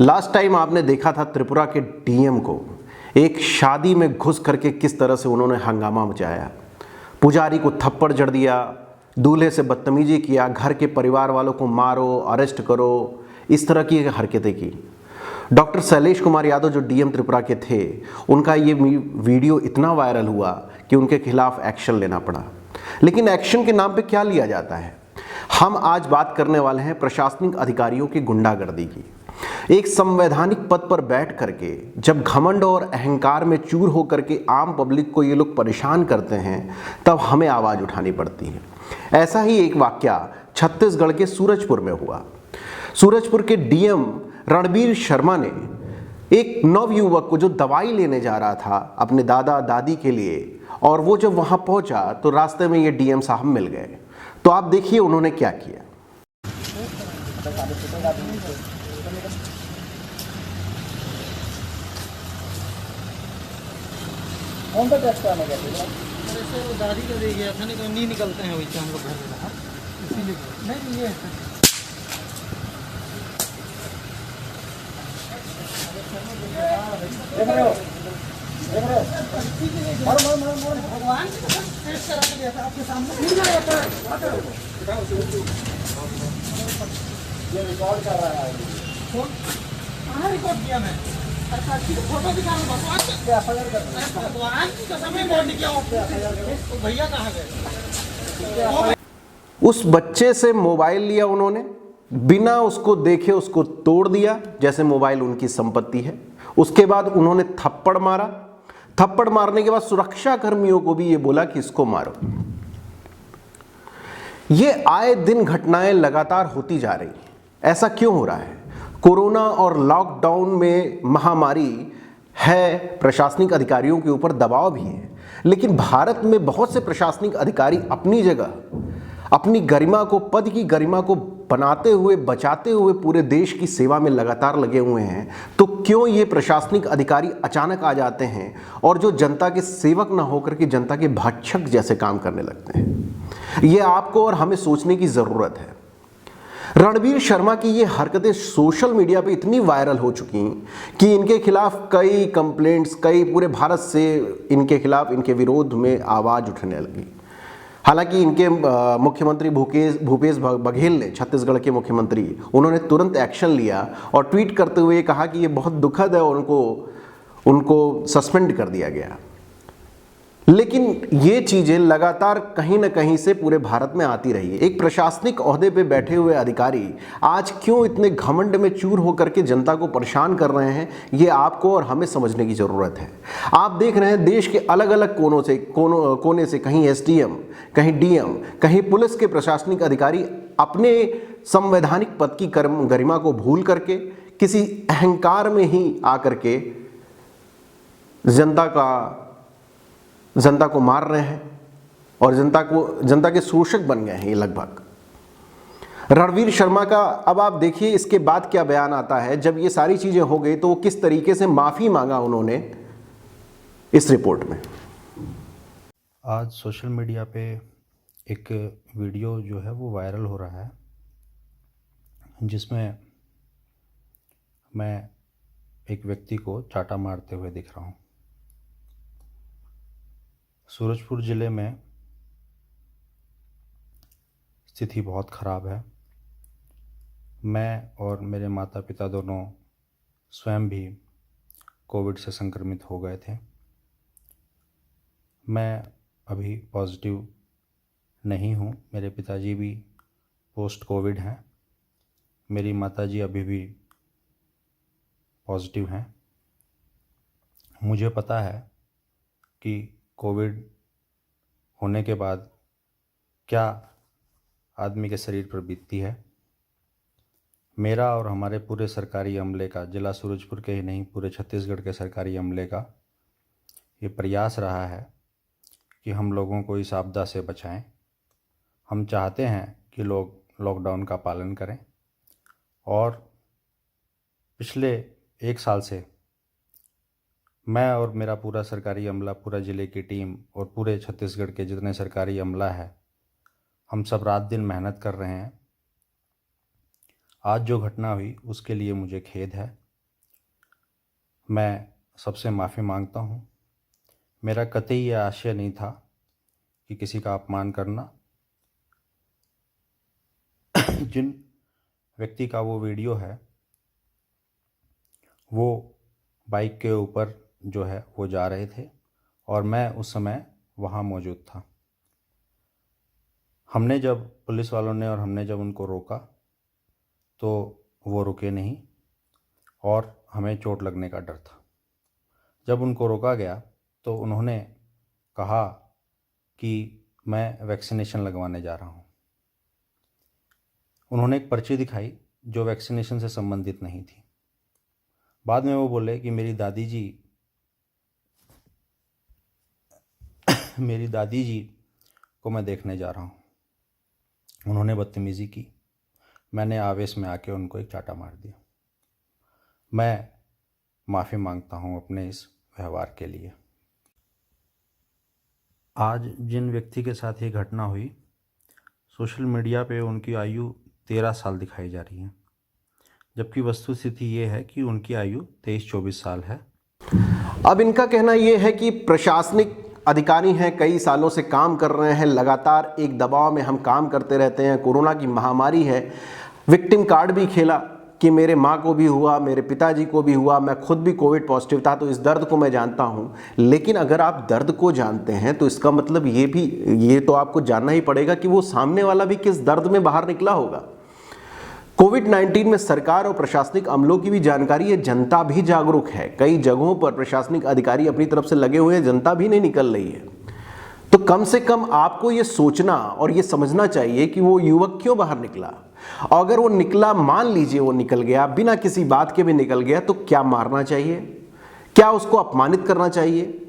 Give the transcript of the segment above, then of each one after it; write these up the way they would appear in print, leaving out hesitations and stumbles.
Last time आपने देखा था त्रिपुरा के डीएम को एक शादी में घुस करके किस तरह से उन्होंने हंगामा मचाया। पुजारी को थप्पड़ जड़ दिया, दूल्हे से बदतमीजी किया, घर के परिवार वालों को मारो, अरेस्ट करो, इस तरह की हरकतें की। डॉक्टर शैलेश कुमार यादव जो डीएम त्रिपुरा के थे, उनका ये वीडियो इतना वायरल हुआ कि उनके खिलाफ एक्शन लेना पड़ा। लेकिन एक्शन के नाम पे क्या लिया जाता है? हम आज बात करने वाले हैं प्रशासनिक अधिकारियों की गुंडागर्दी की। एक संवैधानिक पद पर बैठ करके जब घमंड और अहंकार में चूर होकर के आम पब्लिक को ये लोग परेशान करते हैं, तब हमें आवाज़ उठानी पड़ती है। ऐसा ही एक वाकया छत्तीसगढ़ के सूरजपुर में हुआ। सूरजपुर के डीएम रणबीर शर्मा ने एक नवयुवक को जो दवाई लेने जा रहा था अपने दादा दादी के लिए, और वो जब वहाँ पहुँचा तो रास्ते में ये डीएम साहब मिल गए। तो आप देखिए उन्होंने क्या किया। कौन सा टेस्ट कराने गए थे? ऐसे वो दादी का दे गया था, नहीं निकलते हैं वैसे हम लोग घर में रहा, इसीलिए नहीं ये देख रहे हो भगवान टेस्ट करा के गया था आपके सामने। ये रिकॉर्ड कर रहा है। कहाँ रिकॉर्ड किया मैं? फोटो दिखा भगवान भगवान की कसम है, बोल किया तो भैया कहाँ गए? उस बच्चे से मोबाइल लिया उन्होंने, बिना उसको देखे उसको तोड़ दिया जैसे मोबाइल उनकी संपत्ति है। उसके बाद उन्होंने थप्पड़ मारा। थप्पड़ मारने के बाद सुरक्षा कर्मियों को भी ये बोला कि इसको मारो। ये आए दिन घटनाएं लगातार होती जा रही हैं। ऐसा क्यों हो रहा है? कोरोना और लॉकडाउन में महामारी है, प्रशासनिक अधिकारियों के ऊपर दबाव भी है, लेकिन भारत में बहुत से प्रशासनिक अधिकारी अपनी जगह अपनी गरिमा को, पद की गरिमा को बनाते हुए, बचाते हुए पूरे देश की सेवा में लगातार लगे हुए हैं। तो क्यों ये प्रशासनिक अधिकारी अचानक आ जाते हैं और जो जनता के सेवक ना होकर के जनता के भक्षक जैसे काम करने लगते हैं? ये आपको और हमें सोचने की ज़रूरत है। रणबीर शर्मा की ये हरकतें सोशल मीडिया पे इतनी वायरल हो चुकी कि इनके खिलाफ कई कंप्लेंट्स, कई पूरे भारत से इनके खिलाफ, इनके विरोध में आवाज़ उठने लगी। हालांकि इनके मुख्यमंत्री भूपेश बघेल ने, छत्तीसगढ़ के मुख्यमंत्री, उन्होंने तुरंत एक्शन लिया और ट्वीट करते हुए कहा कि ये बहुत दुखद है और उनको सस्पेंड कर दिया गया। लेकिन ये चीज़ें लगातार कहीं ना कहीं से पूरे भारत में आती रही है। एक प्रशासनिक ओहदे पे बैठे हुए अधिकारी आज क्यों इतने घमंड में चूर होकर के जनता को परेशान कर रहे हैं, ये आपको और हमें समझने की ज़रूरत है। आप देख रहे हैं देश के अलग अलग कोने से कहीं एसडीएम, कहीं डीएम, कहीं पुलिस के प्रशासनिक अधिकारी अपने संवैधानिक पद की गरिमा को भूल करके किसी अहंकार में ही आकर के जनता को मार रहे हैं और जनता के शोषक बन गए हैं ये लगभग। रणबीर शर्मा का अब आप देखिए इसके बाद क्या बयान आता है। जब ये सारी चीजें हो गई तो किस तरीके से माफी मांगा उन्होंने इस रिपोर्ट में। आज सोशल मीडिया पे एक वीडियो जो है वो वायरल हो रहा है, जिसमें मैं एक व्यक्ति को चाटा मारते हुए दिख रहा हूँ। सूरजपुर ज़िले में स्थिति बहुत ख़राब है। मैं और मेरे माता पिता दोनों स्वयं भी कोविड से संक्रमित हो गए थे। मैं अभी पॉजिटिव नहीं हूँ। मेरे पिताजी भी पोस्ट कोविड हैं। मेरी माताजी अभी भी पॉजिटिव हैं। मुझे पता है कि कोविड होने के बाद क्या आदमी के शरीर पर बीतती है। मेरा और हमारे पूरे सरकारी अमले का, जिला सूरजपुर के ही नहीं पूरे छत्तीसगढ़ के सरकारी अमले का ये प्रयास रहा है कि हम लोगों को इस आपदा से बचाएं। हम चाहते हैं कि लोग लॉकडाउन का पालन करें और पिछले 1 साल से मैं और मेरा पूरा सरकारी अमला, पूरा ज़िले की टीम और पूरे छत्तीसगढ़ के जितने सरकारी अमला है, हम सब रात दिन मेहनत कर रहे हैं। आज जो घटना हुई उसके लिए मुझे खेद है। मैं सबसे माफ़ी मांगता हूँ। मेरा कतई ये आशय नहीं था कि किसी का अपमान करना। जिन व्यक्ति का वो वीडियो है वो बाइक के ऊपर जो है वो जा रहे थे और मैं उस समय वहाँ मौजूद था। हमने जब पुलिस वालों ने और हमने जब उनको रोका तो वो रुके नहीं और हमें चोट लगने का डर था। जब उनको रोका गया तो उन्होंने कहा कि मैं वैक्सीनेशन लगवाने जा रहा हूँ। उन्होंने एक पर्ची दिखाई जो वैक्सीनेशन से संबंधित नहीं थी। बाद में वो बोले कि मेरी दादी जी को मैं देखने जा रहा हूँ। उन्होंने बदतमीज़ी की। मैंने आवेश में आके उनको एक चाटा मार दिया। मैं माफ़ी मांगता हूँ अपने इस व्यवहार के लिए। आज जिन व्यक्ति के साथ ये घटना हुई, सोशल मीडिया पे उनकी आयु 13 साल दिखाई जा रही है, जबकि वस्तुस्थिति ये है कि उनकी आयु 23-24 साल है। अब इनका कहना ये है कि प्रशासनिक अधिकारी हैं, कई सालों से काम कर रहे हैं, लगातार एक दबाव में हम काम करते रहते हैं। कोरोना की महामारी है, विक्टिम कार्ड भी खेला कि मेरे माँ को भी हुआ, मेरे पिताजी को भी हुआ, मैं खुद भी कोविड पॉजिटिव था, तो इस दर्द को मैं जानता हूँ। लेकिन अगर आप दर्द को जानते हैं तो इसका मतलब ये तो आपको जानना ही पड़ेगा कि वो सामने वाला भी किस दर्द में बाहर निकला होगा। कोविड-19 में सरकार और प्रशासनिक अमलों की भी जानकारी है, जनता भी जागरूक है। कई जगहों पर प्रशासनिक अधिकारी अपनी तरफ से लगे हुए हैं, जनता भी नहीं निकल रही है। तो कम से कम आपको ये सोचना और ये समझना चाहिए कि वो युवक क्यों बाहर निकला। और अगर वो निकला, मान लीजिए वो निकल गया, बिना किसी बात के भी निकल गया, तो क्या मारना चाहिए? क्या उसको अपमानित करना चाहिए?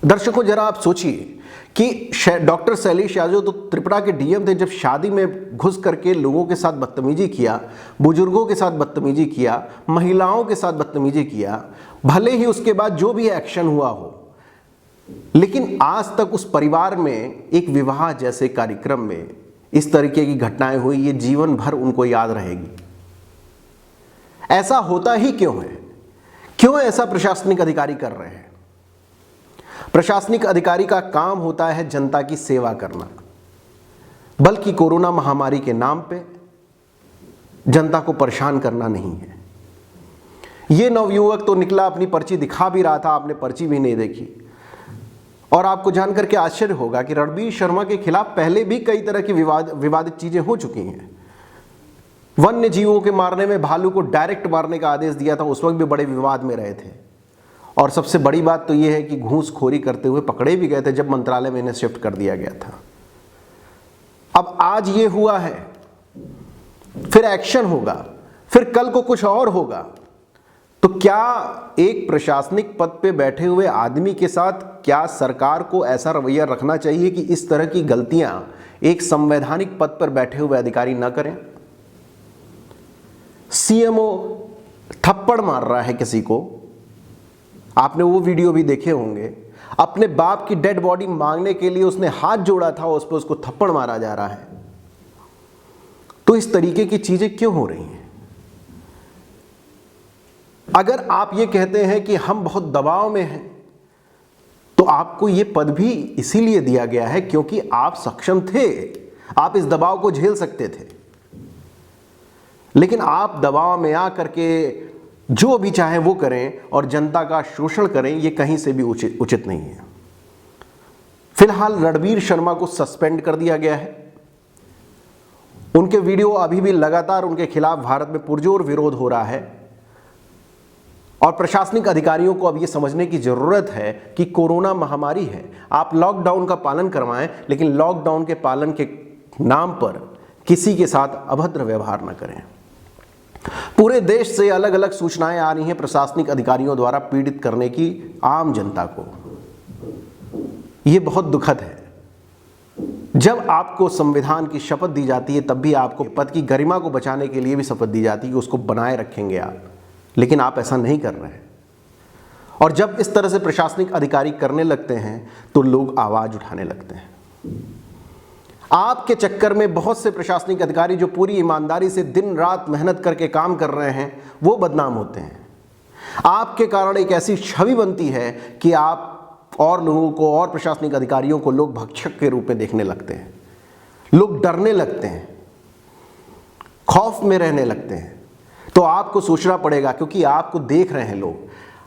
दर्शकों, जरा आप सोचिए कि डॉक्टर शैलेश यादव तो त्रिपुरा के डीएम थे, जब शादी में घुस करके लोगों के साथ बदतमीजी किया, बुजुर्गों के साथ बदतमीजी किया, महिलाओं के साथ बदतमीजी किया, भले ही उसके बाद जो भी एक्शन हुआ हो, लेकिन आज तक उस परिवार में एक विवाह जैसे कार्यक्रम में इस तरीके की घटनाएं हुई, ये जीवन भर उनको याद रहेगी। ऐसा होता ही क्यों है? क्यों ऐसा प्रशासनिक अधिकारी कर रहे हैं? प्रशासनिक अधिकारी का काम होता है जनता की सेवा करना, बल्कि कोरोना महामारी के नाम पे जनता को परेशान करना नहीं है। ये नवयुवक तो निकला, अपनी पर्ची दिखा भी रहा था, आपने पर्ची भी नहीं देखी। और आपको जानकर के आश्चर्य होगा कि रणबीर शर्मा के खिलाफ पहले भी कई तरह की विवादित चीजें हो चुकी हैं। वन्य जीवों के मारने में भालू को डायरेक्ट मारने का आदेश दिया था, उस वक्त भी बड़े विवाद में रहे थे। और सबसे बड़ी बात तो यह है कि घूसखोरी करते हुए पकड़े भी गए थे जब मंत्रालय में इन्हें शिफ्ट कर दिया गया था। अब आज ये हुआ है, फिर एक्शन होगा, फिर कल को कुछ और होगा। तो क्या एक प्रशासनिक पद पे बैठे हुए आदमी के साथ क्या सरकार को ऐसा रवैया रखना चाहिए कि इस तरह की गलतियां एक संवैधानिक पद पर बैठे हुए अधिकारी न करें? सीएमओ थप्पड़ मार रहा है किसी को, आपने वो वीडियो भी देखे होंगे। अपने बाप की डेड बॉडी मांगने के लिए उसने हाथ जोड़ा था, उस पर उसको थप्पड़ मारा जा रहा है। तो इस तरीके की चीजें क्यों हो रही हैं? अगर आप ये कहते हैं कि हम बहुत दबाव में हैं, तो आपको ये पद भी इसीलिए दिया गया है क्योंकि आप सक्षम थे, आप इस दबाव को झेल सकते थे। लेकिन आप दबाव में आकर के जो भी चाहे वो करें और जनता का शोषण करें, ये कहीं से भी उचित नहीं है। फिलहाल रणबीर शर्मा को सस्पेंड कर दिया गया है। उनके वीडियो अभी भी लगातार उनके खिलाफ भारत में पुरजोर विरोध हो रहा है। और प्रशासनिक अधिकारियों को अब यह समझने की जरूरत है कि कोरोना महामारी है। आप लॉकडाउन का पालन करवाएं, लेकिन लॉकडाउन के पालन के नाम पर किसी के साथ अभद्र व्यवहार न करें। पूरे देश से अलग अलग सूचनाएं आ रही हैं प्रशासनिक अधिकारियों द्वारा पीड़ित करने की आम जनता को। यह बहुत दुखद है। जब आपको संविधान की शपथ दी जाती है, तब भी आपको पद की गरिमा को बचाने के लिए भी शपथ दी जाती है कि उसको बनाए रखेंगे आप, लेकिन आप ऐसा नहीं कर रहे हैं। और जब इस तरह से प्रशासनिक अधिकारी करने लगते हैं तो लोग आवाज उठाने लगते हैं। आपके चक्कर में बहुत से प्रशासनिक अधिकारी जो पूरी ईमानदारी से दिन रात मेहनत करके काम कर रहे हैं, वो बदनाम होते हैं। आपके कारण एक ऐसी छवि बनती है कि आप और लोगों को और प्रशासनिक अधिकारियों को लोग भक्षक के रूप में देखने लगते हैं, लोग डरने लगते हैं, खौफ में रहने लगते हैं। तो आपको सोचना पड़ेगा, क्योंकि आपको देख रहे हैं लोग,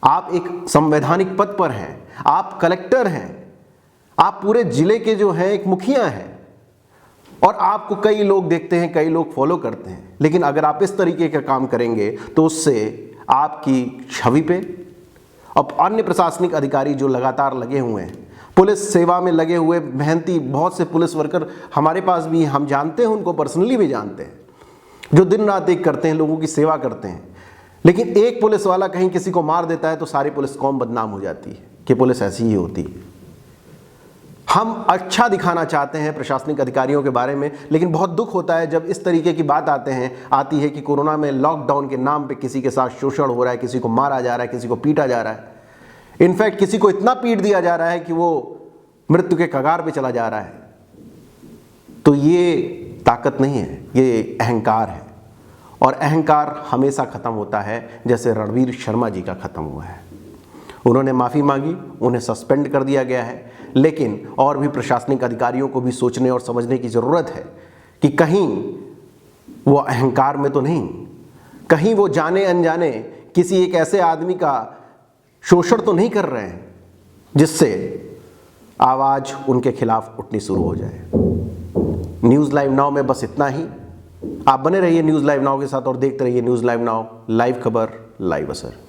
आप एक संवैधानिक पद पर हैं, आप कलेक्टर हैं, आप पूरे जिले के जो हैं एक मुखिया हैं, और आपको कई लोग देखते हैं, कई लोग फॉलो करते हैं। लेकिन अगर आप इस तरीके का काम करेंगे तो उससे आपकी छवि पे, अब अन्य प्रशासनिक अधिकारी जो लगातार लगे हुए हैं, पुलिस सेवा में लगे हुए मेहनती बहुत से पुलिस वर्कर हमारे पास भी, हम जानते हैं, उनको पर्सनली भी जानते हैं, जो दिन रात एक करते हैं, लोगों की सेवा करते हैं। लेकिन एक पुलिस वाला कहीं किसी को मार देता है तो सारी पुलिस कौम बदनाम हो जाती है कि पुलिस ऐसी ही होती है। हम अच्छा दिखाना चाहते हैं प्रशासनिक अधिकारियों के बारे में, लेकिन बहुत दुख होता है जब इस तरीके की बात आती है कि कोरोना में लॉकडाउन के नाम पे किसी के साथ शोषण हो रहा है, किसी को मारा जा रहा है, किसी को पीटा जा रहा है। इनफैक्ट किसी को इतना पीट दिया जा रहा है कि वो मृत्यु के कगार पे चला जा रहा है। तो ये ताकत नहीं है, ये अहंकार है, और अहंकार हमेशा खत्म होता है, जैसे रणवीर शर्मा जी का खत्म हुआ है। उन्होंने माफ़ी मांगी, उन्हें सस्पेंड कर दिया गया है, लेकिन और भी प्रशासनिक अधिकारियों को भी सोचने और समझने की ज़रूरत है कि कहीं वो अहंकार में तो नहीं, कहीं वो जाने अनजाने किसी एक ऐसे आदमी का शोषण तो नहीं कर रहे हैं जिससे आवाज़ उनके खिलाफ उठनी शुरू हो जाए। न्यूज़ लाइव नाउ में बस इतना ही। आप बने रहिए न्यूज़ लाइव नाउ के साथ और देखते रहिए न्यूज़ लाइव नाउ, लाइव खबर, लाइव असर।